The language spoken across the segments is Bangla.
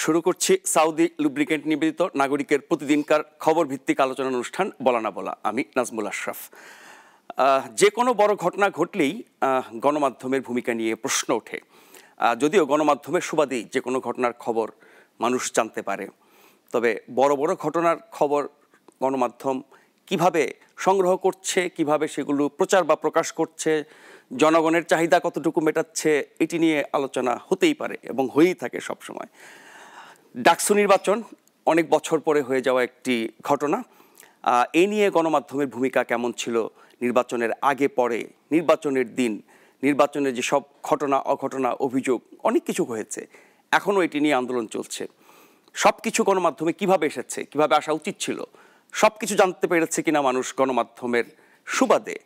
শুরু করছি সাউদি লুব্রিকেন্ট নিবেদিত নাগরিকের প্রতিদিনকার খবর ভিত্তিক আলোচনা অনুষ্ঠান বলা না বলা। আমি নাজমুল আশরাফ। যে কোনো বড় ঘটনা ঘটলেই গণমাধ্যমের ভূমিকা নিয়ে প্রশ্ন ওঠে। যদিও গণমাধ্যমের সুবাদেই যে কোনো ঘটনার খবর মানুষ জানতে পারে, তবে বড় বড় ঘটনার খবর গণমাধ্যম কিভাবে সংগ্রহ করছে, কিভাবে সেগুলো প্রচার বা প্রকাশ করছে, জনগণের চাহিদা কতটুকু মেটাচ্ছে, এটি নিয়ে আলোচনা হতেই পারে এবং হয়েই থাকে সবসময়। ডাকসু নির্বাচন অনেক বছর পরে হয়ে যাওয়া একটি ঘটনা। এ নিয়ে গণমাধ্যমের ভূমিকা কেমন ছিল, নির্বাচনের আগে পরে, নির্বাচনের দিন, নির্বাচনের যে সব ঘটনা অঘটনা অভিযোগ অনেক কিছু হয়েছে, এখনও এটি নিয়ে আন্দোলন চলছে। সব কিছু গণমাধ্যমে কিভাবে এসেছে, কিভাবে আসা উচিত ছিল, সব কিছু জানতে পেরেছে কিনা মানুষ গণমাধ্যমের সুবাদে,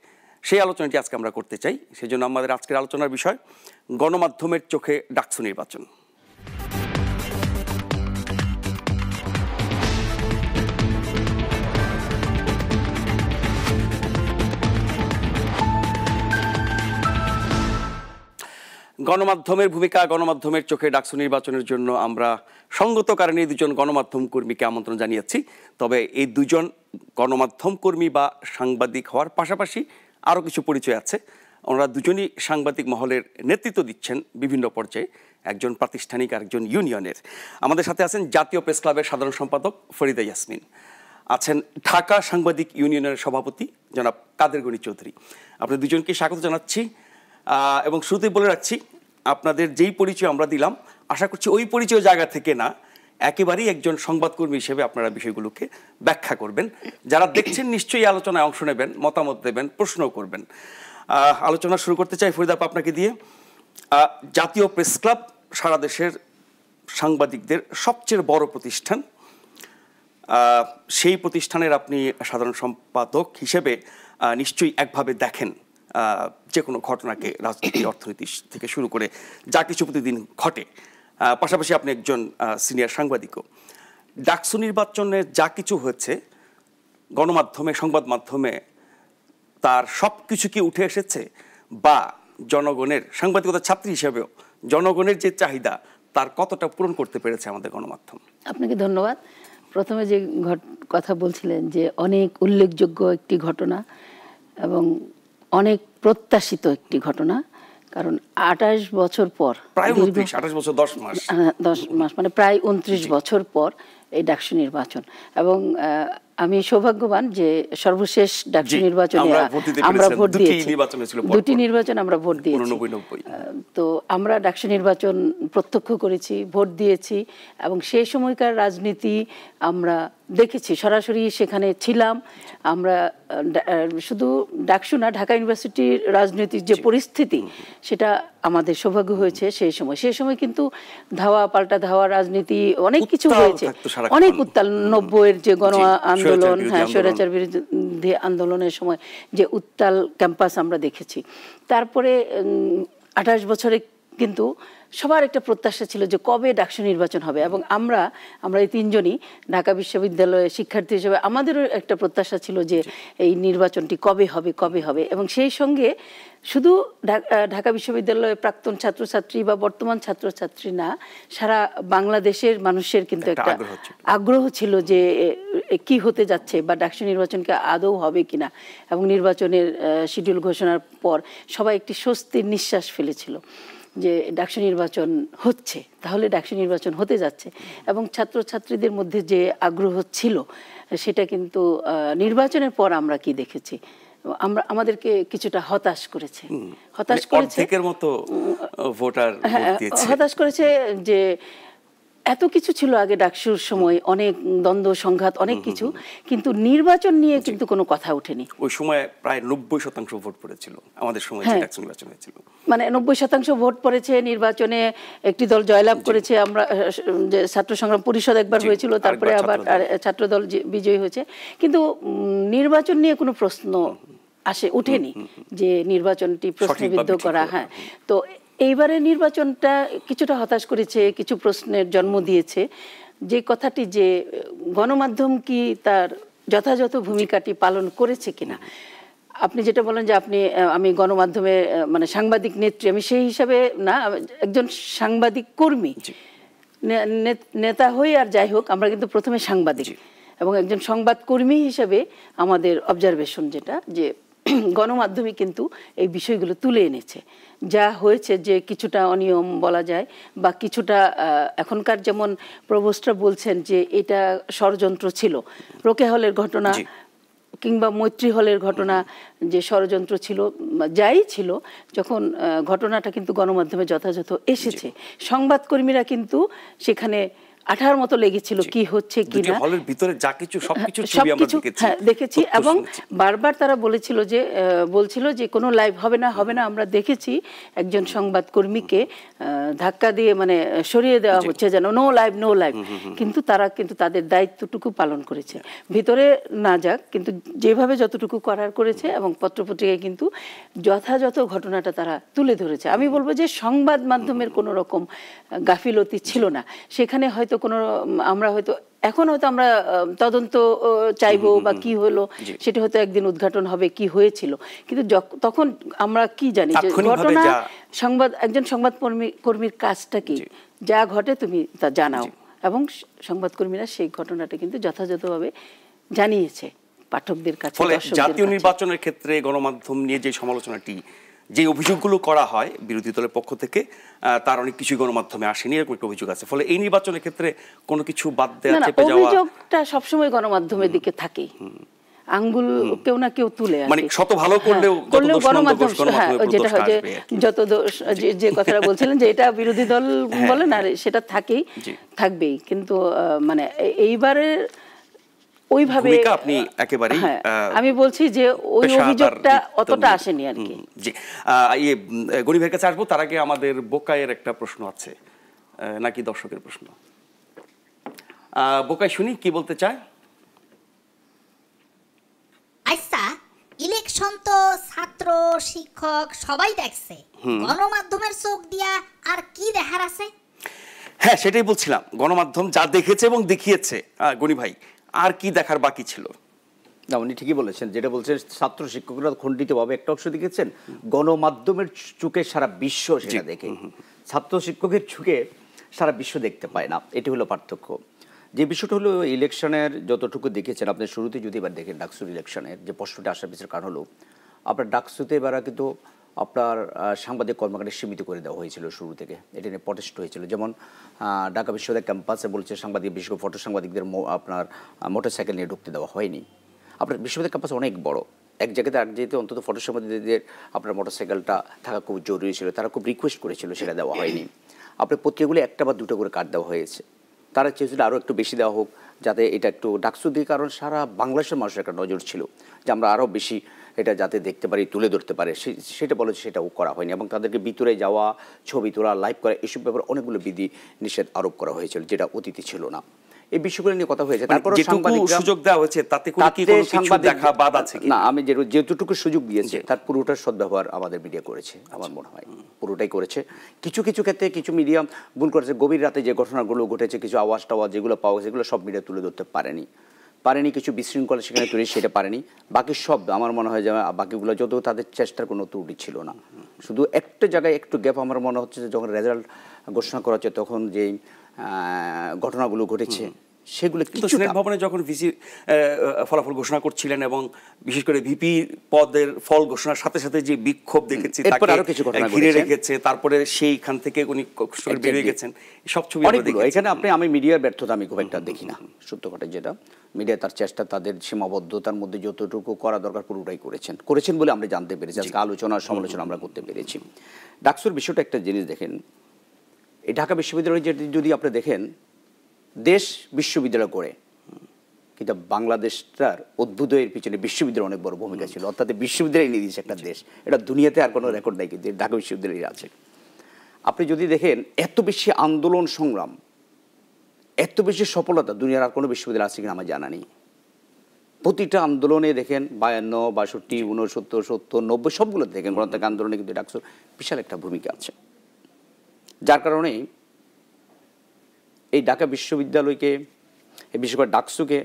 সেই আলোচনাটি আজকে আমরা করতে চাই। সেই জন্য আমাদের আজকের আলোচনার বিষয় গণমাধ্যমের চোখে ডাকসু নির্বাচন। গণমাধ্যমের ভূমিকা, গণমাধ্যমের চোখে ডাকসু নির্বাচনের জন্য আমরা সঙ্গত কারণে দুজন গণমাধ্যম কর্মীকে আমন্ত্রণ জানিয়েছি। তবে এই দুজন গণমাধ্যম কর্মী বা সাংবাদিক হওয়ার পাশাপাশি আরও কিছু পরিচয় আছে। ওনারা দুজনই সাংবাদিক মহলের নেতৃত্ব দিচ্ছেন বিভিন্ন পর্যায়ে, একজন প্রাতিষ্ঠানিক আর একজন ইউনিয়নের। আমাদের সাথে আছেন জাতীয় প্রেস ক্লাবের সাধারণ সম্পাদক ফরিদা ইয়াসমিন, আছেন ঢাকা সাংবাদিক ইউনিয়নের সভাপতি জনাব কাদের গনি চৌধুরী। আপনাদের দুজনকে স্বাগত জানাচ্ছি এবং শুরুতেই বলে রাখছি, আপনাদের যেই পরিচয় আমরা দিলাম, আশা করছি ওই পরিচয় জায়গা থেকে না, একেবারেই একজন সংবাদকর্মী হিসেবে আপনারা বিষয়গুলোকে ব্যাখ্যা করবেন। যারা দেখছেন নিশ্চয়ই আলোচনায় অংশ নেবেন, মতামত দেবেন, প্রশ্নও করবেন। আলোচনা শুরু করতে চাই ফরিদা আপা আপনাকে দিয়ে। জাতীয় প্রেস ক্লাব সারা দেশের সাংবাদিকদের সবচেয়ে বড় প্রতিষ্ঠান, সেই প্রতিষ্ঠানের আপনি সাধারণ সম্পাদক হিসেবে নিশ্চয়ই একভাবে দেখেন যে কোনো ঘটনাকে, রাজনীতি, অর্থনীতি থেকে শুরু করে যা কিছু প্রতিদিন ঘটে। পাশাপাশি আপনি একজন সিনিয়র সাংবাদিকও। ডাকসু নির্বাচনে যা কিছু হয়েছে গণমাধ্যমে, সংবাদ মাধ্যমে, তার সব কিছু কি উঠে এসেছে, বা জনগণের, সাংবাদিকতার ছাত্রী হিসেবেও জনগণের যে চাহিদা তার কতটা পূরণ করতে পেরেছে আমাদের গণমাধ্যম? আপনাকে ধন্যবাদ। প্রথমে যে কথা বলছিলেন যে অনেক উল্লেখযোগ্য একটি ঘটনা এবং অনেক প্রত্যাশিত একটি ঘটনা, কারণ 28 বছর পর, প্রায় 28 বছর 10 মাস মানে প্রায় 29 বছর পর এই ডাকসু নির্বাচন। এবং আমি সৌভাগ্যবান যে সর্বশেষ ডাকসু নির্বাচনে আমরা ভোট দিয়েছি, দুটি নির্বাচন আমরা ভোট দিয়েছি। তো আমরা ডাকসু নির্বাচন প্রত্যক্ষ করেছি, ভোট দিয়েছি এবং সেই সময়কার রাজনীতি আমরা দেখেছি, সরাসরি সেখানে ছিলাম আমরা। শুধু ডাকসু না, ঢাকা ইউনিভার্সিটির রাজনৈতিক যে পরিস্থিতি, সেটা আমাদের সৌভাগ্য হয়েছে সেই সময় কিন্তু ধাওয়া পাল্টা ধাওয়া রাজনীতি অনেক কিছু হয়েছে, অনেক উত্তাল। 90-এর যে গণ আন্দোলন, হ্যাঁ, স্বৈরাচার বিরোধী আন্দোলনের সময় যে উত্তাল ক্যাম্পাস আমরা দেখেছি। তারপরে 28 বছরে কিন্তু সবার একটা প্রত্যাশা ছিল যে কবে ডাকসু নির্বাচন হবে, এবং আমরা এই তিনজনই ঢাকা বিশ্ববিদ্যালয়ের শিক্ষার্থী হিসেবে আমাদেরও একটা প্রত্যাশা ছিল যে এই নির্বাচনটি কবে হবে। এবং সেই সঙ্গে শুধু ঢাকা বিশ্ববিদ্যালয়ের প্রাক্তন ছাত্রছাত্রী বা বর্তমান ছাত্রছাত্রী না, সারা বাংলাদেশের মানুষের কিন্তু একটা আগ্রহ ছিল যে কি হতে যাচ্ছে, বা ডাকসু নির্বাচনকে আদৌ হবে কিনা। এবং নির্বাচনের শিডিউল ঘোষণার পর সবাই একটি স্বস্তির নিঃশ্বাস ফেলেছিল যে ডাকসু নির্বাচন হচ্ছে, তাহলে ডাকসু নির্বাচন হতে যাচ্ছে। এবং ছাত্রছাত্রীদের মধ্যে যে আগ্রহ ছিল, সেটা কিন্তু নির্বাচনের পর আমরা কি দেখেছি, আমাদেরকে কিছুটা হতাশ করেছে যে এত কিছু ছিল আগে ডাকসুর সময়, অনেক দ্বন্দ্ব সংঘাত, অনেক কিছু, কিন্তু নির্বাচন নিয়ে কিন্তু কোনো কথা ওঠেনি। ওই সময় প্রায় 90% ভোট পড়েছিল আমাদের সময়, ডাকসু নির্বাচন হয়েছিল, মানে 90% ভোট পড়েছে। নির্বাচনে একটি দল জয়লাভ করেছে, আমরা যে ছাত্র সংগ্রাম পরিষদ একবার হয়েছিল, তারপরে আবার ছাত্র দল বিজয়ী হয়েছে, কিন্তু নির্বাচন নিয়ে কোনো প্রশ্ন ওঠেনি যে নির্বাচনটি প্রশ্নবিদ্ধ করা। হ্যাঁ, তো এইবারে নির্বাচনটা কিছুটা হতাশ করেছে, কিছু প্রশ্নের জন্ম দিয়েছে। যে কথাটি যে গণমাধ্যম কি তার যথাযথ ভূমিকাটি পালন করেছে কিনা, আপনি যেটা বলেন যে আমি গণমাধ্যমে মানে সাংবাদিক নেত্রী, আমি সেই হিসাবে না, একজন সাংবাদিক কর্মী। নেতা হই আর যাই হোক, আমরা কিন্তু প্রথমে সাংবাদিক, এবং একজন সংবাদকর্মী হিসেবে আমাদের অবজারভেশন যেটা, যে গণমাধ্যমে কিন্তু এই বিষয়গুলো তুলে এনেছে। যা হয়েছে যে কিছুটা অনিয়ম বলা যায়, বা কিছুটা এখনকার যেমন প্রভোস্টরা বলছেন যে এটা ষড়যন্ত্র ছিল, রোকেয়া হলের ঘটনা কিংবা মৈত্রী হলের ঘটনা যে ষড়যন্ত্র ছিল, যাই ছিল, যখন ঘটনাটা কিন্তু গণমাধ্যমে যথাযথ এসেছে, সংবাদকর্মীরা কিন্তু সেখানে আঠার মতো লেগেছিল কি হচ্ছে কি না, হলের ভিতরে যা কিছু সবকিছু ছবি আমরা দেখেছি। এবং বারবার তারা বলছিল যে কোনো লাইভ হবে না, আমরা দেখেছি একজন সংবাদকর্মীকে ধাক্কা দিয়ে মানে সরিয়ে দেওয়া হচ্ছে, যেন নো লাইভ। কিন্তু তারা কিন্তু তাদের দায়িত্বটুকু পালন করেছে, ভিতরে না যাক কিন্তু যেভাবে যতটুকু করার করেছে, এবং পত্রপত্রিকায় কিন্তু যথাযথ ঘটনাটা তারা তুলে ধরেছে। আমি বলবো যে সংবাদ মাধ্যমের কোনো রকম গাফিলতি ছিল না সেখানে। হয়তো আমরা হয়তো এখন হয়তো আমরা তদন্ত চাইবো বা কি হলো সেটা হয়তো একদিন উদ্ঘাটন হবে কি হয়েছিল, কিন্তু তখন আমরা কি জানি যে ঘটনা একজন সংবাদকর্মীর কাজটা কি, যা ঘটে তুমি তা জানাও, এবং সংবাদকর্মীরা সেই ঘটনাটা কিন্তু যথাযথভাবে জানিয়েছে পাঠকদের কাছে। ফলে জাতীয় নির্বাচনের ক্ষেত্রে গণমাধ্যম নিয়ে যে সমালোচনাটি, যে অভিযোগগুলো করা হয় বিরোধী দলের পক্ষ থেকে, তার অনেক কিছু গণমাধ্যমে আসেনি, এরকম একটা অভিযোগ আছে। ফলে এই নির্বাচনের ক্ষেত্রে কোনো কিছু বাদ দেওয়া, চেপে যাওয়া, অভিযোগটা সবসময় গণমাধ্যমের দিকে থাকে, আঙ্গুল কেউ না কেউ তুলে আসে, মানে শত ভালো করলেও গণমাধ্যম, যেটা হয় যে যত দোষ, যে কথাটা বলছিলেন যে এটা বিরোধী দল বলেন, আর সেটা থাকবেই। কিন্তু মানে এইবারের ওইভাবে আপনি একেবারে, আমি বলছি যে ওই অভিযোগটা অতটা আসেনি আর কি। জি, গনি ভাইয়ের কাছে আসবো, তার আগে আমাদের বোকাইয়ের একটা প্রশ্ন আছে, নাকি দর্শকের প্রশ্ন? বোকাই শুনি কি বলতে চায়। আচ্ছা, ইলেকশন তো ছাত্র শিক্ষক সবাই দেখছে, গণমাধ্যমের চোখ দিয়া আর কি দেখার আছে? হ্যাঁ, সেটাই বলছিলাম, গণমাধ্যম যা দেখেছে এবং দেখিয়েছে, গনি ভাই আর কি দেখার বাকি ছিল? না, উনি ঠিকই বলেছেন, যেটা বলছেন ছাত্র শিক্ষকরা খণ্ডিতভাবে একটা অংশ দেখেছেন, গণমাধ্যমের চোখে সারা বিশ্ব সেটা দেখে, ছাত্র শিক্ষকের চোখে সারা বিশ্ব দেখতে পায় না, এটি হলো পার্থক্য। যে বিষয়টা হলো ইলেকশনের যতটুকু দেখেছেন আপনি শুরুতে, যদি এবার দেখেন ডাকসুর ইলেকশনের যে প্রশ্নটা আসার পিছনে কারণ হলো আপনার ডাকসুতে এবার কিন্তু আপনার সাংবাদিক কর্মকাণ্ডে সীমিত করে দেওয়া হয়েছিল শুরু থেকে, এটা নিয়ে প্রটেস্ট হয়েছিল। যেমন ঢাকা বিশ্ববিদ্যালয় ক্যাম্পাসে বলছে সাংবাদিক, বিশেষ করে ফটো সাংবাদিকদের আপনার মোটরসাইকেল নিয়ে ঢুকতে দেওয়া হয়নি। আপনার বিশ্ববিদ্যালয় ক্যাম্পাস অনেক বড়, এক জায়গাতে আর যেহেতু অন্তত ফটো সাংবাদিকদের আপনার মোটরসাইকেলটা থাকা খুব জরুরি ছিল, তারা খুব রিকোয়েস্ট করেছিল, সেটা দেওয়া হয়নি। আপনার পত্রিকাগুলি একটা বা দুটো করে কার্ড দেওয়া হয়েছে, তারা চেয়েছিল আরও একটু বেশি দেওয়া হোক, যাতে এটা একটু ডাকসু দিয়ে, কারণ সারা বাংলাদেশের মানুষের একটা নজর ছিল যে আমরা আরও বেশি এটা যাতে দেখতে পারি, তুলে ধরতে পারে, সেটা বলেছে, সেটাও করা হয়নি। এবং তাদেরকে ভিতরে যাওয়া, ছবি তোলা, লাইভ করা, এসব ব্যাপারে অনেকগুলো বিধি নিষেধ আরোপ করা হয়েছিল, যেটা অতীতে ছিল না। এই বিষয়গুলো নিয়ে কথা হয়েছে। তারপর সুযোগ দেওয়া হয়েছে, তাতে সাংবাদিক দেখা বাদ আছে না, আমি যেটুকু সুযোগ দিয়েছে তার পুরোটার সদ্ব্যবহার আমাদের মিডিয়া করেছে, আমার মনে হয় পুরোটাই করেছে। কিছু কিছু ক্ষেত্রে কিছু মিডিয়া ভুল করেছে, গভীর রাতে যে ঘটনাগুলো ঘটেছে, কিছু আওয়াজ টাওয়াজ যেগুলো পাওয়া গেছে, সেগুলো সব মিডিয়া তুলে ধরতে পারেনি, কিছু বিশৃঙ্খলা সেখানে তৈরি, সেটা পারেনি। বাকি সব আমার মনে হয় যে বাকিগুলো যত তাদের চেষ্টার কোনো ত্রুটি ছিল না, শুধু একটা জায়গায় একটু গ্যাপ আমার মনে হচ্ছে যে যখন রেজাল্ট ঘোষণা করা হচ্ছে তখন যেই ঘটনাগুলো ঘটেছে সেগুলো সিনেট ভবনে যখন ভিসি ফলাফল ঘোষণা করছিলেন এবং বিশেষ করে ভিপি পদের ফল ঘোষণার সাথে সাথে যে বিক্ষোভ দেখেছি, ঘিরে রেখেছে, তারপরে সেইখান থেকে উনি বেরিয়ে গেছেন, সব ছবি এখানে আমি মিডিয়ার ব্যর্থতা আমি খুব একটা দেখি না, সত্য কথা যেটা মিডিয়া তার চেষ্টা, তাদের সীমাবদ্ধতার মধ্যে যতটুকু করা দরকার পুরোটাই করেছেন বলে আমরা জানতে পেরেছি, আজকে আলোচনা সমালোচনা আমরা করতে পেরেছি। ডাকসুর বিষয়টা একটা জিনিস দেখেন, এই ঢাকা বিশ্ববিদ্যালয় যদি আপনি দেখেন দেশ বিশ্ববিদ্যালয় করে, কিন্তু বাংলাদেশটার অদ্ভুতের পিছনে বিশ্ববিদ্যালয়ের অনেক বড় ভূমিকা ছিল, অর্থাৎ বিশ্ববিদ্যালয় নিয়ে দিয়েছে একটা দেশ, এটা দুনিয়াতে আর কোনো রেকর্ড নাই, কিন্তু ঢাকা বিশ্ববিদ্যালয় আছে। আপনি যদি দেখেন এত বেশি আন্দোলন সংগ্রাম, এত বেশি সফলতা দুনিয়ার আর কোনো বিশ্ববিদ্যালয় আছে কিনা আমার জানা নেই। প্রতিটা আন্দোলনে দেখেন 52, 62, 69, 70, 90 সবগুলো দেখেন গণতান্ত্রিক আন্দোলনে কিন্তু ডাকসুর বিশাল একটা ভূমিকা আছে, যার কারণে এই ঢাকা বিশ্ববিদ্যালয়কে, বিশেষ করে ডাকসুকে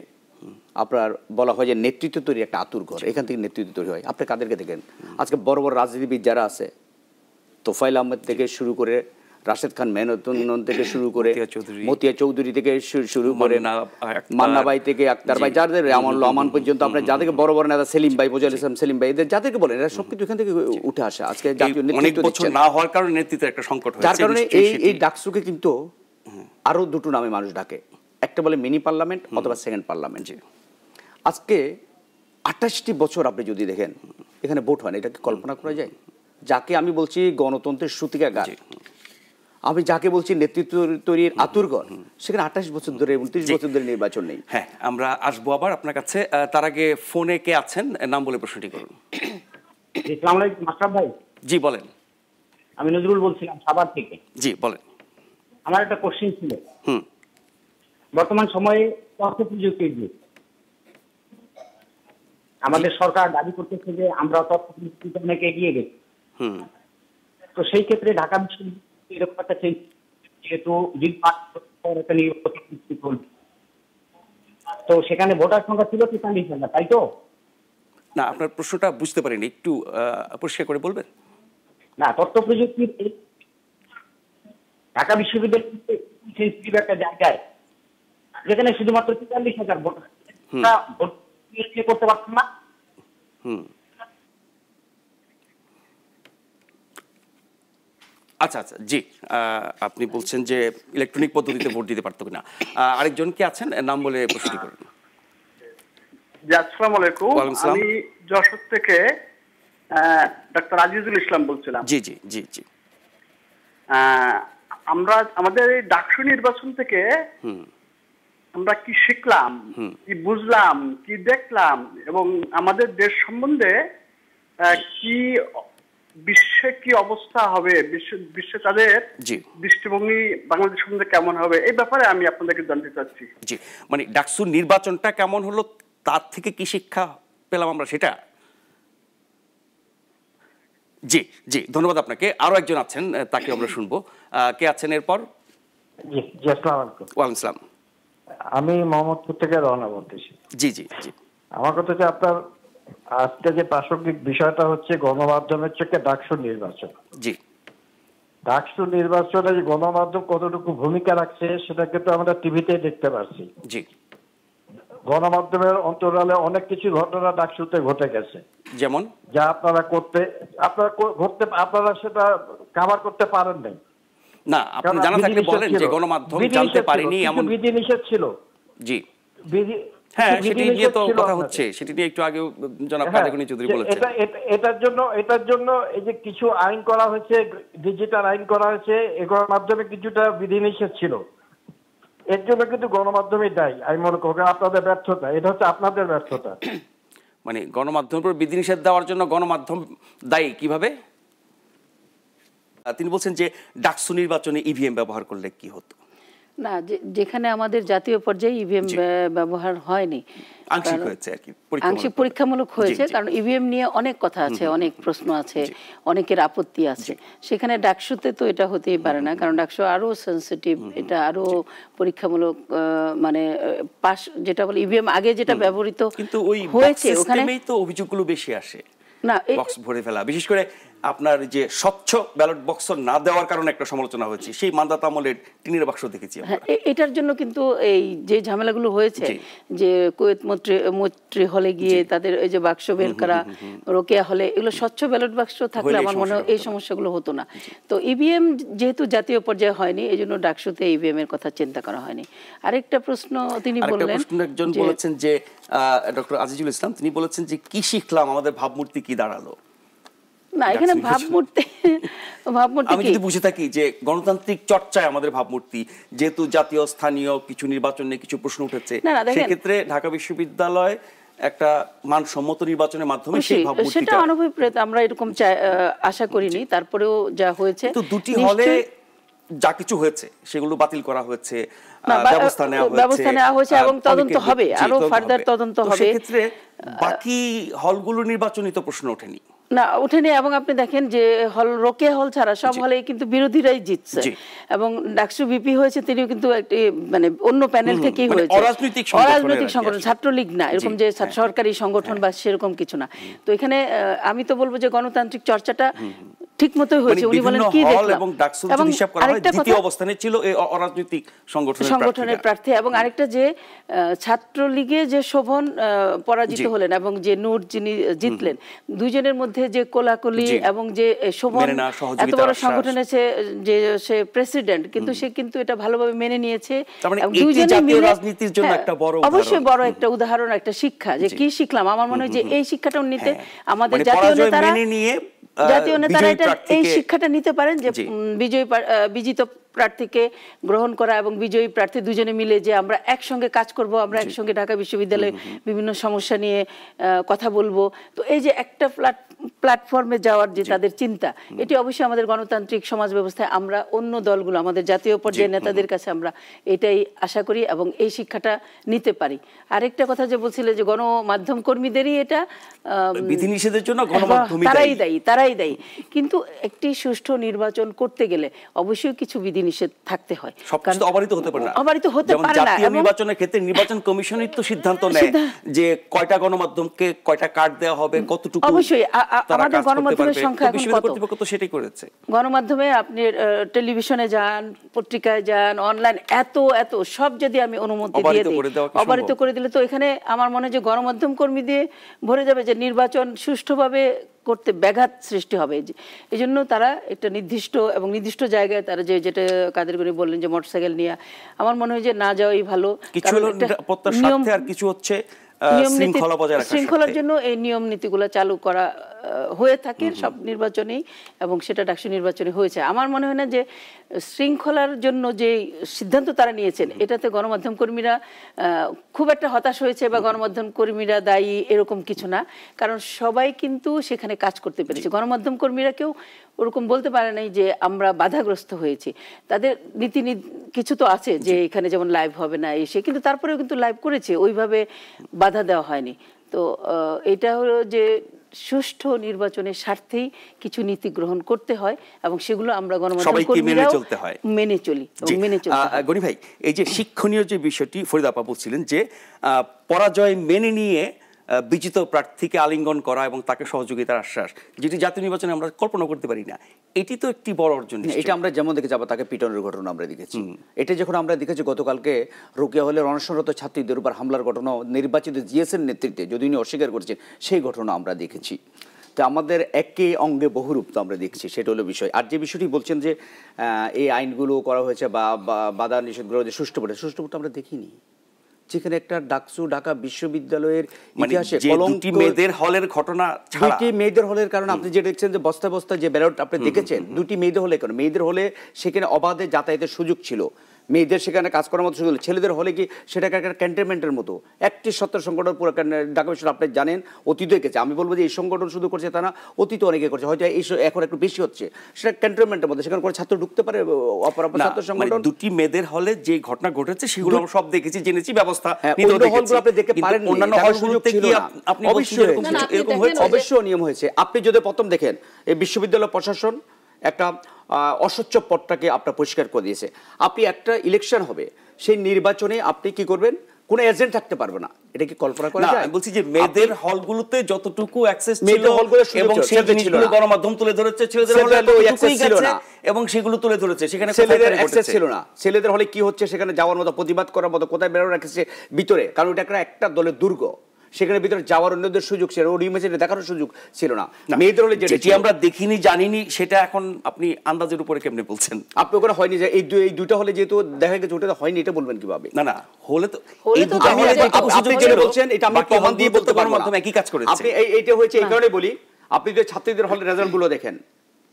আপনার বলা হয় যে নেতৃত্ব তৈরি একটা আতুর ঘর, এখান থেকে নেতৃত্ব তৈরি হয়। আপনি কাদেরকে দেখেন আজকে বড় বড় রাজনীতিবিদ যারা আছে, তোফাইল আহমেদ থেকে শুরু করে রাশেদ খান মেনন থেকে শুরু করে মতিয়া চৌধুরী থেকে শুরু করে মান্না ভাই থেকে আক্তার ভাই, যাদের আমান পর্যন্ত আপনার যাদেরকে বড় বড় নেতা সেলিম ভাই, ফজল ইসলাম সেলিম ভাই, এদের যাদেরকে বলেন এরা সবকিছু এখান থেকে উঠে আসে। আজকে জাতীয় নেতৃত্ব না হওয়ার কারণে নেতৃত্বের একটা সংকট হয়েছে, যার কারণে এই ডাকসুকে কিন্তু আরো দুটো নামে মানুষ ডাকে, একটা বলে মিনি পার্লামেন্ট অথবা সেকেন্ড পার্লামেন্ট। আজকে 28টি বছর আপনি যদি দেখেন এখানে ভোট হয় না, এটা কি কল্পনা করা যায়? যাকে আমি বলছি গণতন্ত্রের সূতিকাগার, আমি যাকে বলছি নেতৃত্ব তৈরির আতুরঘর, সেখানে 28 বছর ধরে 29 বছর ধরে নির্বাচন নেই। হ্যাঁ, আমরা আসবো আবার আপনার কাছে। তার আগে ফোনে কে আছেন, নাম বলে প্রশ্নটি করুন। আসসালামু আলাইকুম মাশরাফ ভাই। জি বলেন। আমি নজরুল বলছিলাম সাভার থেকে। জি বলেন। আমার একটা কোশ্চেন ছিল। বর্তমান সময়ে তথ্য প্রযুক্তির যুগ, আমাদের সরকার দাবি করতেছে যে আমরা তথ্য প্রযুক্তিতে অনেক এগিয়ে গেছি। তো সেই ক্ষেত্রে ঢাকা বিশ্ববিদ্যালয় এরকম একটা যেহেতু একটা নির্বাচন, তো সেখানে ভোটার সংখ্যা ছিল 43,000, তাই তো? না, আপনার প্রশ্নটা বুঝতে পারিনি, একটু পরিষ্কার করে বলবেন। না, তথ্য প্রযুক্তির ঢাকা বিশ্ববিদ্যালয় একটা জায়গায় যেখানে শুধুমাত্র 43,000 ভোট করতে পারতাম না। আচ্ছা আচ্ছা, জি, আপনি বলছেন যে ইলেকট্রনিক পদ্ধতিতে ভোট দিতে পারতো কিনা। আরেকজন কি আছেন, নাম বলে প্রশ্নটি করুন। জি, আসসালামু আলাইকুম। আমি যশোর থেকে ডাক্তার আজিজুল ইসলাম বলছিলাম। জি জি জি জি। আমরা আমাদের এই ডাকসু নির্বাচন থেকে আমরা কি শিখলাম, কি বুঝলাম, কি দেখলাম, এবং আমাদের দেশ সম্বন্ধে কি বিশ্বে কি অবস্থা হবে, বিশ্বে তাদের দৃষ্টিভঙ্গি বাংলাদেশ সম্বন্ধে কেমন হবে, এই ব্যাপারে আমি আপনাদেরকে জানতে চাচ্ছি। জি, মানে ডাকসু নির্বাচনটা কেমন হলো, তার থেকে কি শিক্ষা পেলাম আমরা, সেটা। জি জি, ধন্যবাদ আপনাকে। আরো একজন আছেন, তাকে আমরা শুনবো। কে আছেন এরপর? জি জি, আসসালামু আলাইকুম। ওয়ালাইকুম আসসালাম। আমি মোহাম্মদপুর থেকে রওনা বলতেছি। জি জি জি। আমার কথা হচ্ছে আপনার আজকে যে প্রাসঙ্গিক বিষয়টা হচ্ছে গণমাধ্যমের থেকে ডাকসু নির্বাচন। জি। ডাকসু নির্বাচনে যে গণমাধ্যম কতটুকু ভূমিকা রাখছে সেটা কিন্তু আমরা টিভিতে দেখতে পাচ্ছি। জি। গণমাধ্যমের অন্তরালে অনেক কিছু ঘটনা ডাকসুতে ঘটে গেছে, যেমন যা আপনারা সেটা কভার করতে পারেন নাই। না, আপনি জানা থাকলে বলেন যে গণমাধ্যম জানতে পারেনি এমন বিধিনিষেধ ছিল। জি, হ্যাঁ, সেটি নিয়ে তো কথা হচ্ছে, সেটি নিয়ে একটু আগে জনাব কাদেরগনি চৌধুরী বলেছেন। এটার জন্য এই যে কিছু আইন করা হয়েছে, ডিজিটাল আইন করা হয়েছে, এগুলোর মাধ্যমে কিছুটা বিধিনিষেধ ছিল, এর জন্য কিন্তু গণমাধ্যমই দায়ী। আমি মনে করি আপনাদের ব্যর্থতা, এটা হচ্ছে আপনাদের ব্যর্থতা। মানে গণমাধ্যমের উপর বিধিনিষেধ দেওয়ার জন্য গণমাধ্যম দায়ী কিভাবে? তিনি বলছেন যে ডাকসু নির্বাচনে ইভিএম ব্যবহার করলে কি হতো না, যেখানে আমাদের জাতীয় পর্যায়ে ইভিএম ব্যবহার হয়নি, আংশিক হয়েছে আর কি, আংশিক পরীক্ষামূলক হয়েছে, কারণ ইভিএম নিয়ে অনেক কথা আছে, অনেক প্রশ্ন আছে, অনেকের আপত্তি আছে। সেখানে ডাকসুতে তো এটা হতেই পারে না, কারণ ডাকসু আরো সেনসিটিভ, এটা আরো পরীক্ষামূলক, মানে পাস যেটা বলে ইভিএম আগে যেটা ব্যবহৃত কিন্তু ওই হয়েছে ওখানে তো অভিযোগগুলো বেশি আসে না, বক্স ভরে ফেলা, বিশেষ করে আপনার যে স্বচ্ছ ব্যালট বক্স না দেওয়ার কারণে একটা সমালোচনা হয়েছে, সেই মান্দাত আমলের টিনের বাক্স দেখেছি আমরা। এটার জন্য কিন্তু এই যে ঝামেলাগুলো হয়েছে, যে কুয়েত মৈত্রী হলে গিয়ে তাদের এই যে বাক্স বের করা, রোকেয়া হলে, এগুলো স্বচ্ছ ব্যালট বাক্স থাকলে আমার মনে হয় এই সমস্যাগুলো হতো না। তো ইভিএম যেহেতু জাতীয় পর্যায়ে হয়নি, এই জন্য ডাকসুতে ইভিএম এর কথা চিন্তা করা হয়নি। আরেকটা প্রশ্ন তিনি বললেন, একজন বলেছেন যে ডক্টর আজিজুল ইসলাম, তিনি বলেছেন যে কি শিখলাম, আমাদের ভাবমূর্তি কি দাঁড়ালো। না, এখানে ভাবমূর্তি আমি যদি বুঝে থাকি যে গণতান্ত্রিক চর্চায় আমাদের ভাবমূর্তি, যেহেতু জাতীয় স্থানীয় কিছু নির্বাচনে কিছু প্রশ্ন উঠেছে, সেক্ষেত্রে ঢাকা বিশ্ববিদ্যালয় একটা মানসম্মত নির্বাচনের মাধ্যমে সেই ভাবমূর্তিটা, সেটা অনভিপ্রেত, আমরা এরকম আশা করিনি, তারপরেও যা হয়েছে। তো দুটি হলে যা কিছু হয়েছে সেগুলো বাতিল করা হয়েছে, ব্যবস্থা নেওয়া হয়েছে এবং তদন্ত হবে, আরো ফার্দার তদন্ত হবে। সেক্ষেত্রে বাকি হলগুলো নির্বাচনী তো প্রশ্ন ওঠেনি না, ওঠেনি। এবং আপনি দেখেন যে হল, রোকেয়া হল ছাড়া সব হলে কিন্তু বিরোধীরাই জিতছে, এবং ডাকসু বিপি হয়েছে, তিনিও কিন্তু একটি মানে অন্য প্যানেল থেকেই হয়েছে, অরাজনৈতিক সংগঠন, ছাত্রলীগ না, এরকম যে সরকারি সংগঠন বা সেরকম কিছু না। তো এখানে আমি তো বলবো যে গণতান্ত্রিক চর্চাটা ঠিক মতোই হয়েছে। উনি বলেন কি দেখলাম, এবং ডাকসুর যদি হিসাব করা হয় দ্বিতীয় অবস্থানে ছিল এই অরাজনৈতিক সংগঠনের প্রার্থী। এবং আরেকটা যে ছাত্রলীগে যে শোভন পরাজিত হলেন এবং যে নূর যিনি জিতলেন, দুইজনের মধ্যে যে কোলাকুলি এবং যে শোভন এত বড় সংগঠনের যে সে প্রেসিডেন্ট, কিন্তু সে কিন্তু এটা ভালোভাবে মেনে নিয়েছে। দুইজনে মিলে রাজনীতির জন্য একটা বড় অবশ্যই বড় একটা উদাহরণ, একটা শিক্ষা। যে কি শিখলাম, আমার মনে হয় যে এই শিক্ষাটা নিতে আমাদের জাতীয় নেতারা এই শিক্ষাটা নিতে পারেন যে বিজিত প্রার্থীকে গ্রহণ করা এবং বিজয়ী প্রার্থী দুজনে মিলে যে আমরা একসঙ্গে কাজ করব, আমরা একসঙ্গে ঢাকা বিশ্ববিদ্যালয়ে বিভিন্ন সমস্যা নিয়ে কথা বলবো। তো এই যে একটা প্ল্যাটফর্মে যাওয়ার যে তাদের চিন্তা, এটি অবশ্যই আমাদের গণতান্ত্রিক সমাজ ব্যবস্থায় আমরা অন্য দলগুলো, আমাদের জাতীয় পর্যায়ের নেতাদের কাছে আমরা এটাই আশা করি এবং এই শিক্ষাটা নিতে পারি। আরেকটা কথা যে বলছিল যে গণমাধ্যম কর্মীদেরই এটা বিধিনিষেধের জন্য তারাই দায়ী, কিন্তু একটি সুষ্ঠু নির্বাচন করতে গেলে অবশ্যই কিছু বিধিনিষেধ থাকতে হয়। সবকিছু অবারিত হতে পারে না, অবারিত হতে পারে না। জাতীয় নির্বাচনের ক্ষেত্রে নির্বাচন কমিশনই তো সিদ্ধান্ত নেয় যে কয়টা গণমাধ্যমকে কয়টা কার্ড দেওয়া হবে, কতটুকু। অবশ্যই আমাদের গণমাধ্যমের সংখ্যা এখন কত, কর্তৃপক্ষ তো সেটাই করেছে। গণমাধ্যমে আপনি টেলিভিশনে যান, পত্রিকায় যান, অনলাইন, এত সব যদি আমি অনুমতি দিয়ে দিই, অবারিত করে দিলে তো এখানে আমার মনে হয় যে গণমাধ্যম কর্মী দিয়ে ভরে যাবে, যে নির্বাচন সুষ্ঠুভাবে করতে ব্যাঘাত সৃষ্টি হবে। এই জন্য তারা একটা নির্দিষ্ট জায়গায় তারা যেটা কাদের গনি বললেন যে মোটরসাইকেল নিয়ে, আমার মনে হয় যে না যাওয়াই ভালো। কিছু হচ্ছে শৃঙ্খলার জন্য এই নিয়ম নীতিগুলো চালু করা হয়ে থাকে সব নির্বাচনেই, এবং সেটা ডাকসু নির্বাচনে হয়েছে। আমার মনে হয় না যে শৃঙ্খলার জন্য যে সিদ্ধান্ত তারা নিয়েছেন এটাতে গণমাধ্যম কর্মীরা খুব একটা হতাশ হয়েছে বা গণমাধ্যম কর্মীরা দায়ী এরকম কিছু না, কারণ সবাই কিন্তু সেখানে কাজ করতে পেরেছে। গণমাধ্যম কর্মীরা কেউ ওরকম বলতে পারে নাই যে আমরা বাধাগ্রস্ত হয়েছি। তাদের নীতি কিছু তো আছে যে এখানে যেমন লাইভ হবে না এসে, কিন্তু তারপরেও কিন্তু লাইভ করেছে, ওইভাবে বাধা দেওয়া হয়নি। তো এটা হলো যে সুষ্ঠু নির্বাচনের স্বার্থেই কিছু নীতি গ্রহণ করতে হয় এবং সেগুলো আমরা গণমাধ্যম কর্মীরাও মেনে চলি। গনি ভাই, এই যে শিক্ষণীয় যে বিষয়টি ফরিদা আপা বলছিলেন যে পরাজয় মেনে নিয়ে বিজিত প্রার্থীকে আলিঙ্গন করা এবং তাকে সহযোগিতার আশ্বাস, যেটি জাতীয় নির্বাচনে আমরা কল্পনা করতে পারি না, এটি তো একটি বড় অর্জন। এটা আমরা যেমন দেখে যাবো, তাকে পিটনের ঘটনা আমরা দেখেছি। এটা যখন আমরা দেখেছি গতকালকে রোকেয়া হলের অনশনরত ছাত্রীদের উপর হামলার ঘটনা, নির্বাচিত জিএসের নেতৃত্বে যদি উনি অস্বীকার করেছেন, সেই ঘটনা আমরা দেখেছি। তো আমাদের একে অঙ্গে বহুরূপ তো আমরা দেখছি, সেটা হলো বিষয়। আর যে বিষয়টি বলছেন যে এই আইনগুলো করা হয়েছে বা বাধা নিষেধগুলো যে সুষ্ঠু ভোটটা আমরা দেখিনি, যেখানে একটা ডাকসু ঢাকা বিশ্ববিদ্যালয়ের ইতিহাসে দুটি মেয়েদের হলের ঘটনা, দুটি মেয়েদের হলের কারণে আপনি যে দেখছেন যে বস্তা বস্তা যে ব্যালট আপনি দেখেছেন, দুটি মেয়েদের হলে কেন? মেয়েদের হলে সেখানে অবাধে যাতায়াতের সুযোগ ছিল, মেয়েদের সেখানে কাজ করার মতো সুযোগ। ছেলেদের হলে কি সেটা একটা ক্যান্টনমেন্টের মতো একটি সত্তর সংগঠন পুরো ঢাকা বিশ্ববিদ্যালয় আপনি জানেন অতীত গেছে। আমি বলবো যে এই সংগঠন শুধু করছে তা না, অতীত অনেকে করছে, হয়তো এই এখন একটু বেশি হচ্ছে। সেটা ক্যান্টনমেন্টের মধ্যে, সেখানে করে ছাত্র ঢুকতে পারে, অপরাপর ছাত্র সংগঠন। দুটি মেয়েদের হলে যে ঘটনা ঘটেছে সেগুলো আমরা সব দেখেছি, জেনেছি, ব্যবস্থা হলগুলো আপনি দেখতে পারেন, অন্যান্য হলগুলোতে কি অবশ্যই নিয়ম হয়েছে। আপনি যদি প্রথম দেখেন এই বিশ্ববিদ্যালয় প্রশাসন একটা অস্বচ্ছ পথটাকে আপনার পরিষ্কার করে দিয়েছে। আপনি একটা ইলেকশন হবে, সেই নির্বাচনে আপনি কি করবেন, কোনো এজেন্ট থাকতে পারবে না, এটা কি কল্পনা করা যায়? আমি বলছি যে মেয়েদের হলগুলোতে যতটুকু অ্যাক্সেস ছিল এবং সেই জিনিসগুলো গণমাধ্যম তুলে ধরেছে, ছেলেদের হলে অ্যাক্সেস ছিল না এবং সেগুলো তুলে ধরেছে, সেখানে ছেলেদের অ্যাক্সেস ছিল না। ছেলেদের হলে কি হচ্ছে সেখানে যাওয়ার মতো, প্রতিবাদ করার মতো, কোথায় বেরোনো রাখছে ভিতরে, কারণ এটা একটা দলের দুর্গ, সেখানে ভিতরে যাওয়ার অন্যদের সুযোগ ছিল, ওর ইমেজে দেখানোর সুযোগ ছিল না। মেয়েদের হলে যেটি আমরা দেখিনি, জানিনি, সেটা এখন আপনি আন্দাজের উপরে কেমনে বলছেন? আপনি ওখানে হয়নি যে এই দুইটা হলে যেহেতু দেখা গেছে ওটা হয়নি, এটা বলবেন কিভাবে? না হলে তো আপনি যেটা বলছেন এটা আমি প্রমাণ দিয়ে বলতে পারবো, মাধ্যমে একই কাজ করেছে। আপনি এইটা হয়েছে এই কারণে বলি, আপনি যদি ছাত্রীদের হলের রেজাল্টগুলো দেখেন,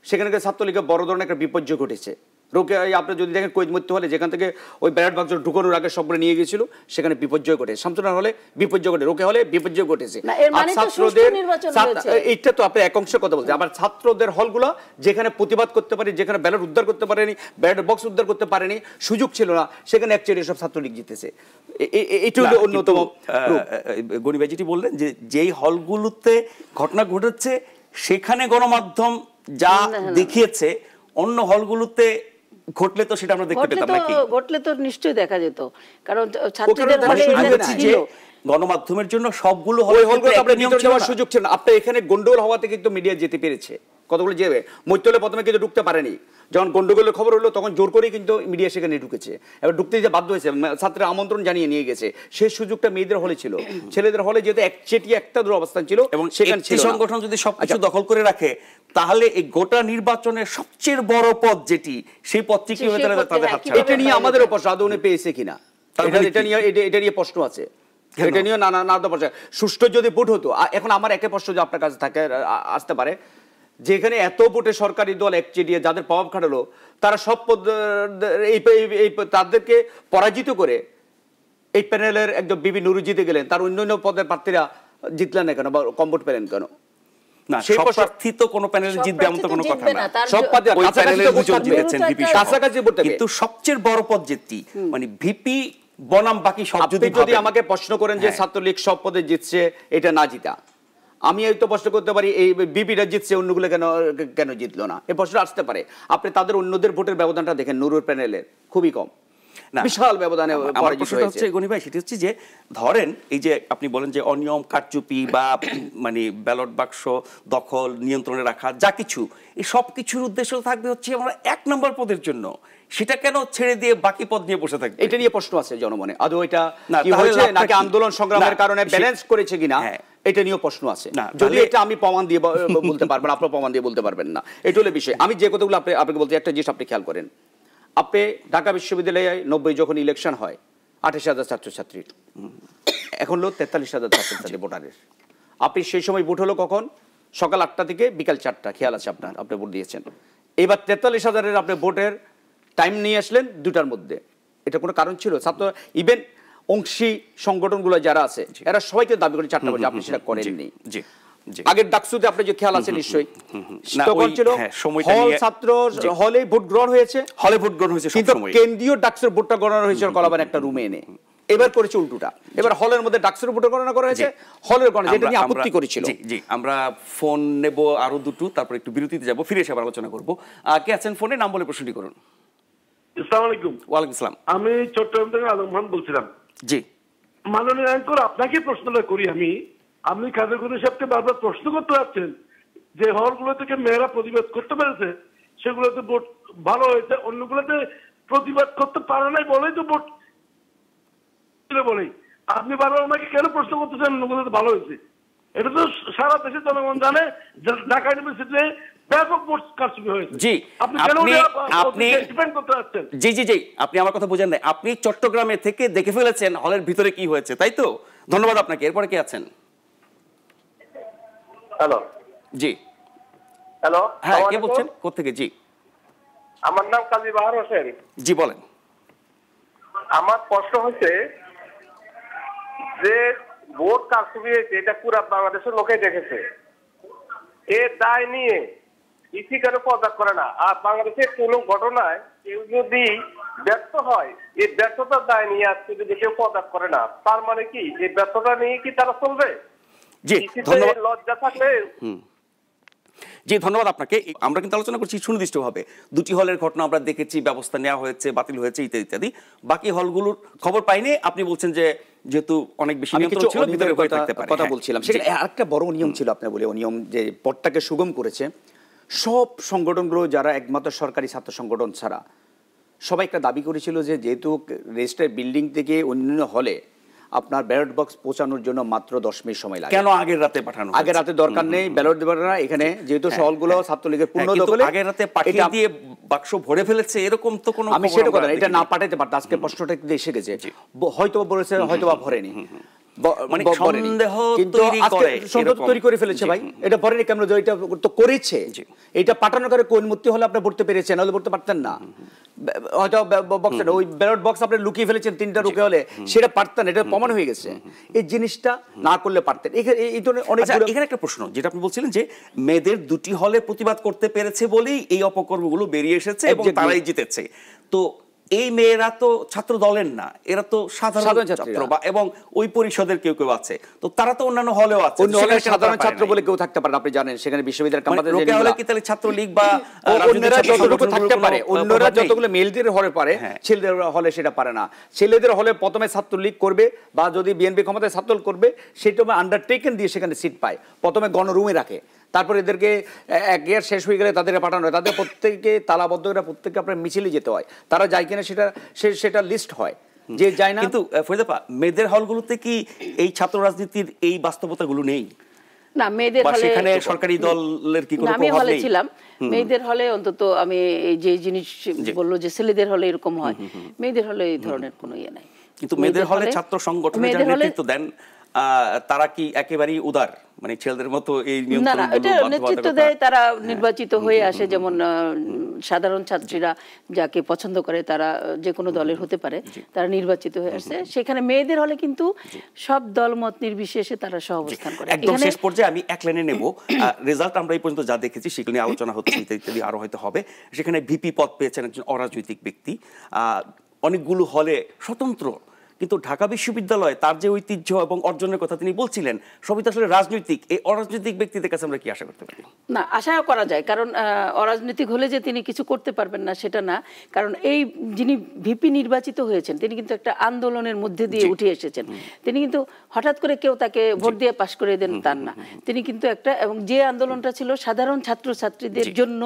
সেখানে ছাত্রলীগের বড় ধরনের একটা বিপর্যয় ঘটেছে। রোকে আপনি যদি দেখেন কৈদ মৃত্যু হলে যেখান থেকে ওই ব্যালট বাক্স ঢুকানোর আগে সবগুলো নিয়ে গিয়েছিল, সেখানে বিপর্যয় ঘটে। শামসুনার হলে বিপর্যয় ঘটে, রোকে হলে বিপর্যয় ঘটেছে। ছাত্রদের এইটা তো আপনি এক অংশের কথা বলছেন। আবার ছাত্রদের হলগুলো যেখানে প্রতিবাদ করতে পারে, যেখানে ব্যালট উদ্ধার করতে পারেনি, ব্যালট বক্স উদ্ধার করতে পারেনি, সুযোগ ছিল না, সেখানে অ্যাকচুয়ালি সব ছাত্রলীগ জিতেছে। এটা হলো অন্যতম। গনি ভাই যেটি বললেন যে যেই হলগুলোতে ঘটনা ঘটেছে সেখানে গণমাধ্যম যা দেখিয়েছে, অন্য হলগুলোতে ঘটলে তো সেটা আমরা দেখতে পেতাম নাকি? ঘটলে তো নিশ্চয়ই দেখা যেত, কারণ ছাত্রীদের হলে এটা ছিল। গণমাধ্যমের জন্য সবগুলো হলগুলো আপনার নিয়ম যাওয়ার সুযোগ ছিল না। আপনি এখানে গন্ডগোল হওয়াতে কিন্তু মিডিয়া যেতে পেরেছে, কতগুলো যে মৈত্রলে প্রথমে কিন্তু ঢুকতে পারেনি, যখন গন্ডগোলের খবর হলো তখন জোর করেই কিন্তু মিডিয়া সেখানে ঢুকেছে, এবার ঢুকতে যে বাধ্য হয়েছে, ছাত্ররা আমন্ত্রণ জানিয়ে নিয়ে গেছে, সেই সুযোগটা মেয়েদের হলে ছিল, ছেলেদের হলে যেহেতু একচেটিয়া একটা দূর অবস্থান ছিল এবং সেখানে সংগঠন যদি সবকিছু দখল করে রাখে তাহলে এই গোটা নির্বাচনের সবচেয়ে বড় পদ যেটি, সেই পদটি কি হতে তাদের হাতে। এটা নিয়ে আমাদের প্রশ্ন আদৌ উনি পেয়েছে কিনা, এটা নিয়ে প্রশ্ন আছে, এটা নিয়ে নানা প্রশ্ন। সুষ্ঠু যদি ভোট হতো, এখন আমার একটা প্রশ্ন যে আপনার কাছে থাকে আসতে পারে, যেখানে এত ভোটে সরকারি দল একচেটিয়া যাদের প্রভাব খাটালো, তারা সব পদ তাদেরকে পরাজিত করে এই প্যানেলের একজন বিবি নুরু জিতে গেলেন, তার অন্যান্য পদের প্রার্থীরা জিতলেন না কেন বা কম ভোট পেলেন কেন? না, সেই প্রার্থী তো কোনো প্যানেলে জিতবে এমন তো কোনো কথা না, সব প্যানেলে দুজন জিতেছেন ভিপি, কাছাকাছি ভোট। কিন্তু সবচেয়ে বড় পদ যেটি মানে ভিপি বনাম বাকি সব, যদি আমাকে প্রশ্ন করেন যে ছাত্রলীগ সব পদে জিতছে, এটা না জিতা, আমি এই তো প্রশ্ন করতে পারি এই বিপিটা জিতছে অন্যগুলো কেন জিতলো না, এই প্রশ্ন আসতে পারে। আপনি তাদের অন্যদের ভোটের ব্যবধানটা দেখেন, নুরুর প্যানেলের খুবই কম, বিশাল ব্যবধানে হচ্ছে গনি ভাই। সেটি হচ্ছে যে ধরেন এই যে আপনি বলেন যে অনিয়ম কারচুপি বা মানে ব্যালট বাক্স দখল নিয়ন্ত্রণে রাখা যা কিছু, এই সব কিছুর উদ্দেশ্য থাকবে হচ্ছে আমরা 1 নম্বর পদের জন্য, সেটা কেন ছেড়ে দিয়ে বাকি পদ নিয়ে বসে থাকবে? এটা নিয়ে প্রশ্ন আছে জনমনে, আদৌ এটা কি হয়েছে নাকি আন্দোলন সংগ্রামের কারণে ব্যালেন্স করেছে কিনা, এটা নিয়েও প্রশ্ন আছে। যদি এটা আমি প্রমাণ দিয়ে বলতে পারবেন, আপনার প্রমাণ দিয়ে বলতে পারবেন না, এটা হলো বিষয়। আমি যে কথাগুলো আপনাকে বলতে, একটা জিনিস আপনি খেয়াল করেন, আপনি ঢাকা বিশ্ববিদ্যালয়ে 90 যখন ইলেকশন হয় 28,000 ছাত্রছাত্রীর, এখন হলো 43,000 ছাত্রছাত্রী ভোটারের। আপনি সেই সময় ভোট হলো কখন? সকাল 8টা থেকে বিকাল 4টা, খেয়াল আছে আপনার, আপনি ভোট দিয়েছেন। এবার 43,000-এর আপনি ভোটের টাইম নিয়ে আসলেন 2টার মধ্যে, এটা কোনো কারণ ছিল? ছাত্র ইভেন অংশী সংগঠনগুলো যারা আছে এরা সবাইকে দাবি করে 4টা বাজে, আপনি সেটা করেননি। আগের ডাকসুতে আপনি যে খেয়াল আছে নিশ্চয়ই, তখন ছিল হল ছাত্র হলে ভোট গ্রহণ হয়েছে, হলে ভোট গ্রহণ হয়েছে, কিন্তু কেন্দ্রীয় ডাকসুর ভোটটা গণনা হয়েছে কলাবান একটা রুমে এনে। এবার করেছে উল্টোটা, এবার হলের মধ্যে ডাকসুর ভোট গণনা করা হয়েছে, হলের গণনা, যেটা নিয়ে আপত্তি করেছিল। জি, আমরা ফোন নেব আরো দুটো, তারপর একটু বিরতিতে যাব, ফিরে এসে আবার আলোচনা করব। কে আছেন ফোনে? নাম বলে প্রশ্নটি করুন। আসসালামু আলাইকুম। ওয়ালাইকুম আসসালাম। আমি চট্টগ্রাম থেকে আলম খান বলছিলাম। জি, মাননীয় আইনকর, আপনাকে প্রশ্নটা করি আমি, আপনি কাদের গনি সাহেবকে বারবার প্রশ্ন করতে পারছেন যে হলগুলো থেকে মেয়েরা প্রতিবাদ করতে পেরেছে, সেগুলোতে ভোট ভালো হয়েছে, অন্যগুলোতে প্রতিবাদ করতে পারে নাই বলেই তো ভোট বলেই, আপনি বারবার আমাকে কেন প্রশ্ন করতেছেন অন্যগুলোতে ভালো হয়েছে? এটা তো সারা দেশের জনগণ জানে, ঢাকা ইউনিভার্সিটিতে ব্যাপক ভোট কারচুপি হয়েছে। জি, আপনি কেন ডিপেন্ড করতে পারছেন? জি, আপনি আমার কথা বুঝেন না, আপনি চট্টগ্রামে থেকে দেখে ফেলেছেন হলের ভিতরে কি হয়েছে, তাই তো? ধন্যবাদ আপনাকে। এরপরে কে আছেন? হ্যালো। জি, হ্যালো, হ্যাঁ, কে বলছেন? কোত্থেকে? জি, আমার নাম কাজী বাহার হোসেন। জি, বলেন। আমার প্রশ্ন হচ্ছে যে ভোট কারচুপি হয়েছে, এটা পুরো বাংলাদেশের লোকে দেখেছে, এর দায় নিয়ে ইসি কেন পদত্যাগ করে না? আর বাংলাদেশের কোনো ঘটনায় কেউ যদি ব্যর্থ হয়, এই ব্যর্থতার দায় নিয়ে আজকে যদি কেউ পদত্যাগ করে না, তার মানে কি এই ব্যর্থতা নিয়ে কি তারা চলবে? জি, ধন্যবাদ। লজ্জা থাকলে। জি, ধন্যবাদ আপনাকে। আমরা কিন্তু আলোচনা করছি সুনির্দিষ্টভাবে, 2টি হলের ঘটনা আমরা দেখেছি, ব্যবস্থা নেওয়া হয়েছে, বাতিল হয়েছে, ইত্যাদি ইত্যাদি। বাকি হলগুলোর খবর পাইনি। আপনি বলছেন যে যেহেতু অনেক বেশি নিয়ন্ত্রণ ছিল, ভিতরে হয়ে থাকতে পারে। কথা বলছিলাম, সেটা আরেকটা বড় নিয়ম ছিল, আপনি বলে নিয়ম যে পথটাকে সুগম করেছে। সব সংগঠনগুলো যারা একমাত্র সরকারি ছাত্র সংগঠন ছাড়া সবাই একটা দাবি করেছিল যে যেহেতু রেজিস্ট্রার বিল্ডিং থেকে অন্যান্য হলে আপনার ব্যালট বক্স পৌঁছানোর জন্য মাত্র 10 মিনিট সময় লাগে। কেন আগের রাতে পাঠানো? আগের রাতে দরকার নেই, ব্যালট দেবার না, এখানে যেহেতু হলগুলো ছাত্রলীগের পূর্ণ দখলে, আগের রাতে পাঠিয়ে দিয়ে বাক্স ভরে ফেলেছে, এরকম তো কোনো, আমি সেটা কথা, এটা না পাঠাতে পারত। আজকে প্রশ্নটা এসে গেছে, হয়তো বলেছে, হয়তো বা ভরেনি, মানে সন্দেহ তৈরি করে ফেলেছে। ভাই, এটা ভরেনি কেমন? এটা তো করেছে, এটা পাঠানোর কারণে কোন অনুমতি হলে আপনি ভরতে পেরেছেন, নাহলে ভরতে পারতেন না। হয়তো ওই ব্যালট বক্স আপনি লুকিয়ে ফেলেছেন 3টা রুকে হলে, সেটা পারতেন, এটা প্রমাণ হয়ে গেছে। এই জিনিসটা না করলে পারতেন। এই ধরনের অনেক। এখানে একটা প্রশ্ন, যেটা আপনি বলছিলেন যে মেয়েদের 2টি হলে প্রতিবাদ করতে পেরেছে বলেই এই অপকর্মগুলো বেরিয়ে এসেছে এবং তারাই জিতেছে। তো এই মেয়েরা তো ছাত্র দলের না, এরা তো সাধারণ ছাত্র বা এবং ওই পরিষদের কেউ কেউ আছে, তো তারা তো অন্যান্য হলেও আছে, সাধারণ ছাত্র বলে কেউ থাকতে পারে। আপনি জানেন সেখানে বিশ্ববিদ্যালয়ের ক্যাম্পাসে হলে কি তাহলে ছাত্রলীগ বা অন্যরা যতটুকু থাকতে পারে, অন্যরা যতগুলো মেয়েদের হলে পারে, ছেলেদের হলে সেটা পারে না। ছেলেদের হলে প্রথমে ছাত্রলীগ করবে বা যদি বিএনপি ক্ষমতায় ছাত্র করবে, সেটা আন্ডারটেকেন দিয়ে সেখানে সিট পায়, প্রথমে গণরুমে রাখে, তারপর এদেরকে এক ইয়ার শেষ হয়ে গেলে তাদেরকে পাঠানো হয়, তাদের প্রত্যেককে তালাবদ্ধ করে প্রত্যেককে আপনার মিছিলে যেতে হয়, তারা যায় কিনা সেটা লিস্ট হয়, যে যায় না। কিন্তু ফরিদাপা, মেয়েদের হলগুলোতে কি এই ছাত্র রাজনীতির এই বাস্তবতাগুলো নেই? না, মেয়েদের হলে সেখানে সরকারি দলের কি কোনো প্রভাব নেই? আমি হলে ছিলাম, মেয়েদের হলে অন্তত আমি এই যে জিনিস বললো যে ছেলেদের হলে এরকম হয়, মেয়েদের হলে এই ধরনের কোনো ইয়ে নাই। কিন্তু মেয়েদের হলে ছাত্র সংগঠনে যারা নেতৃত্ব দেন তারা কি একেবারেই উদার, মানে ছেলেদের মতো এই নেতৃত্ব দেয়, তারা নির্বাচিত হয়ে আসে। যেমন সাধারণ ছাত্রীরা যাকে পছন্দ করে তারা যে কোনো দলের হতে পারে, তারা নির্বাচিত হয়ে আসে। সেখানে মেয়েদের হলে কিন্তু সব দলমত নির্বিশেষে তারা সহাবস্থান করে। একদম শেষ পর্যায়ে আমি এক লাইনে নেব, রেজাল্ট আমরা এই পর্যন্ত যা দেখেছি সেগুলো নিয়ে আলোচনা হচ্ছে, ইত্যাদি আরো হয়তো হবে। সেখানে ভিপি পদ পেয়েছেন একজন অরাজনৈতিক ব্যক্তি, অনেকগুলো হলে স্বতন্ত্র, কিন্তু ঢাকা বিশ্ববিদ্যালয়ে তার যে ঐতিহ্য এবং অর্জনের কথা তিনি বলছিলেন সবই তো আসলে রাজনৈতিক। এই অরাজনৈতিক ব্যক্তিদের কাছে আমরা কি আশা করতে পারি? না, আশা করা যায়, কারণ অরাজনৈতিক হলে যে তিনি কিছু করতে পারবেন না সেটা না। কারণ এই যিনি ভিপি নির্বাচিত হয়েছেন তিনি কিন্তু একটা আন্দোলনের মধ্যে দিয়ে উঠে এসেছেন। তিনি কিন্তু হঠাৎ করে কেউ তাকে ভোট দিয়ে পাশ করে দেন তার না, তিনি কিন্তু একটা, এবং যে আন্দোলনটা ছিল সাধারণ ছাত্রছাত্রীদের জন্য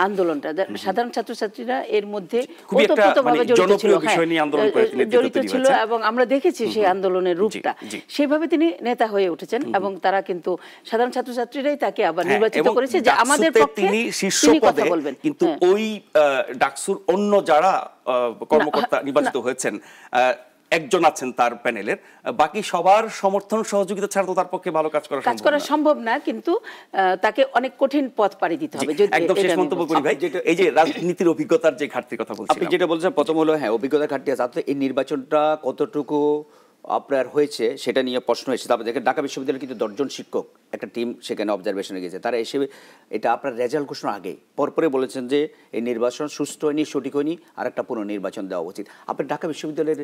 আন্দোলনটা, সাধারণ ছাত্রছাত্রীরা এর মধ্যে ওতপ্রোতভাবে জড়িত ছিল এবং আমরা দেখেছি সেই আন্দোলনের রূপটা। সেভাবে তিনি নেতা হয়ে উঠেছেন এবং তারা কিন্তু সাধারণ ছাত্রছাত্রীরাই তাকে আবার নির্বাচিত করেছে যে আমাদের পক্ষে তিনি কথা বলবেন। কিন্তু ওই ডাকসুর অন্য যারা কর্মকর্তা নির্বাচিত হয়েছেন, একজন আছেন তার প্যানেলের, বাকি সবার সমর্থন সহযোগিতা ছাড়া তো তার পক্ষে ভালো কাজ করা সম্ভব না। কিন্তু তাকে অনেক কঠিন পথ পাড়ি দিতে হবে। একদম শেষ মন্তব্য করি ভাই, এই যে রাজনীতির অভিজ্ঞতার যে ঘাটতির কথা বলছেন, আপনি যেটা বলছেন প্রথম হলো হ্যাঁ অভিজ্ঞতার ঘাটতি আছে। এই নির্বাচনটা কতটুকু আপনার হয়েছে সেটা নিয়ে প্রশ্ন এসেছে। তারপরে দেখেন ঢাকা বিশ্ববিদ্যালয়ের কিন্তু 10 জন শিক্ষক একটা টিম সেখানে অবজারভেশনে গেছে, তারা এসে এটা আপনার রেজাল্ট ঘোষণার আগে পরপরে বলেছেন যে এই নির্বাচন সুস্থ হয়নি, সঠিক হয়নি, আর একটা পুনর্নির্বাচন দেওয়া উচিত। আপনি ঢাকা বিশ্ববিদ্যালয়ের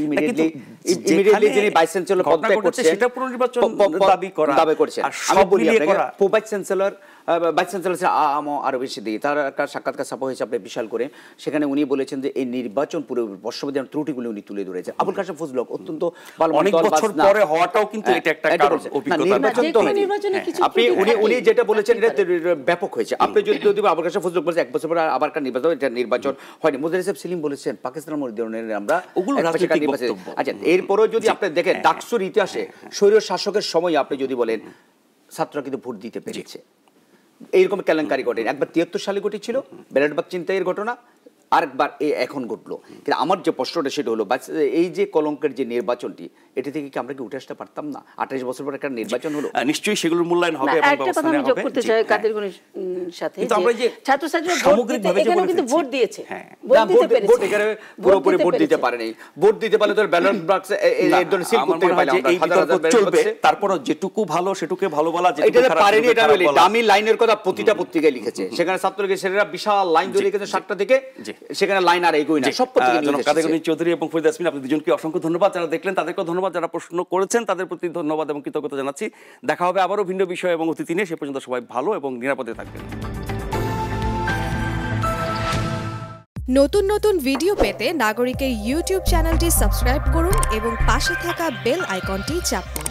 ইমিডিয়েটলি যিনি ভাইস চ্যান্সেলর পদত্যাগ করছে সেটা পুনর্নির্বাচন দাবি করছেন। আমি বলি আপনাকে ভাইস চ্যান্সেলর আরো বেশি দিই, তার একটা সাক্ষাৎকার ছাপা হয়েছে আপনার বিশাল করে, সেখানে উনি বলেছেন যে এই নির্বাচন পুরো বর্ষবর্তী ত্রুটিগুলো উনি তুলে ধরেছেন। আবুল কাশেম ফজল অত্যন্ত অনেক বছর পরে হওয়াটাও কিন্তু এটা একটা কারণ অভিজ্ঞতা। আপনি উনি যেটা বলেছেন এটা ব্যাপক হয়েছে। আপনি যদি আবুল কাশেম ফজল বলেছেন 1 বছর পরে আবার একটা নির্বাচন, এটা নির্বাচন হয়নি। মুজাহিদ সেলিম বলেছেন পাকিস্তানের মধ্যে আমরা আচ্ছা, এরপরেও যদি আপনি দেখেন ডাকসুর ইতিহাসে স্বৈর শাসকের সময় আপনি যদি বলেন ছাত্ররা কিন্তু ভোট দিতে পেরেছে, এইরকম কেলেঙ্কারি ঘটে। একবার 73 সালে ঘটেছিল ব্যালট বাক্স ছিনতাইয়ের ঘটনা, আরেকবার এখন ঘটলো। কিন্তু আমার যে প্রশ্নটা সেটা হলো এই যে কলঙ্কের যে নির্বাচনটি, এটা থেকে কি আমরা কি উঠে আসতে পারতাম না? 28 বছর পর একটা নির্বাচন হলো, নিশ্চয়ই সেগুলোর মূল্যায়ন হবে এবং ব্যবস্থা নেওয়া হবে। করতে চাই কাদের গণের সাথে যে ছাত্রছাত্রীরা সামগ্রিকভাবে এখানে কিন্তু ভোট দিয়েছে, ভোট এখানে পুরোপুরি ভোট দিতে পারেনি। ভোট দিতে পারলে তো ব্যালট বাক্স এই ধরনের সিল করতে পারলাম না। এই বিতর্ক চলবে, তারপরও যেটুকু ভালো সেটুকুই ভালো বলা, যেটুকু খারাপ পারেনি এটা বলি। দামি লাইনের কথা প্রতিটা পত্রিকায় লিখেছে, সেখানে ছাত্রলীগের ছেলেরা বিশাল লাইন ধরে লিখেছে 7টা থেকে, সেখানে লাইন আর এগোয় না। সব পত্রিকা কাদের গণিত চৌধুরী এবং ফরিদ ইয়াসমিন, আপনি দুজনকে অসংখ্য ধন্যবাদ। যারা দেখলেন তাদেরকেও ধন্যবাদ, যারা প্রশ্ন করেছেন তাদের প্রতি ধন্যবাদ এবং কৃতজ্ঞতা জানাচ্ছি। দেখা হবে আবারও ভিন্ন বিষয় এবং অতিথি নিয়ে। সে পর্যন্ত সবাই ভালো এবং নিরাপদে থাকবেন। নতুন নতুন ভিডিও পেতে নাগরিকের ইউটিউব চ্যানেলটি সাবস্ক্রাইব করুন এবং পাশে থাকা বেল আইকনটি চাপুন।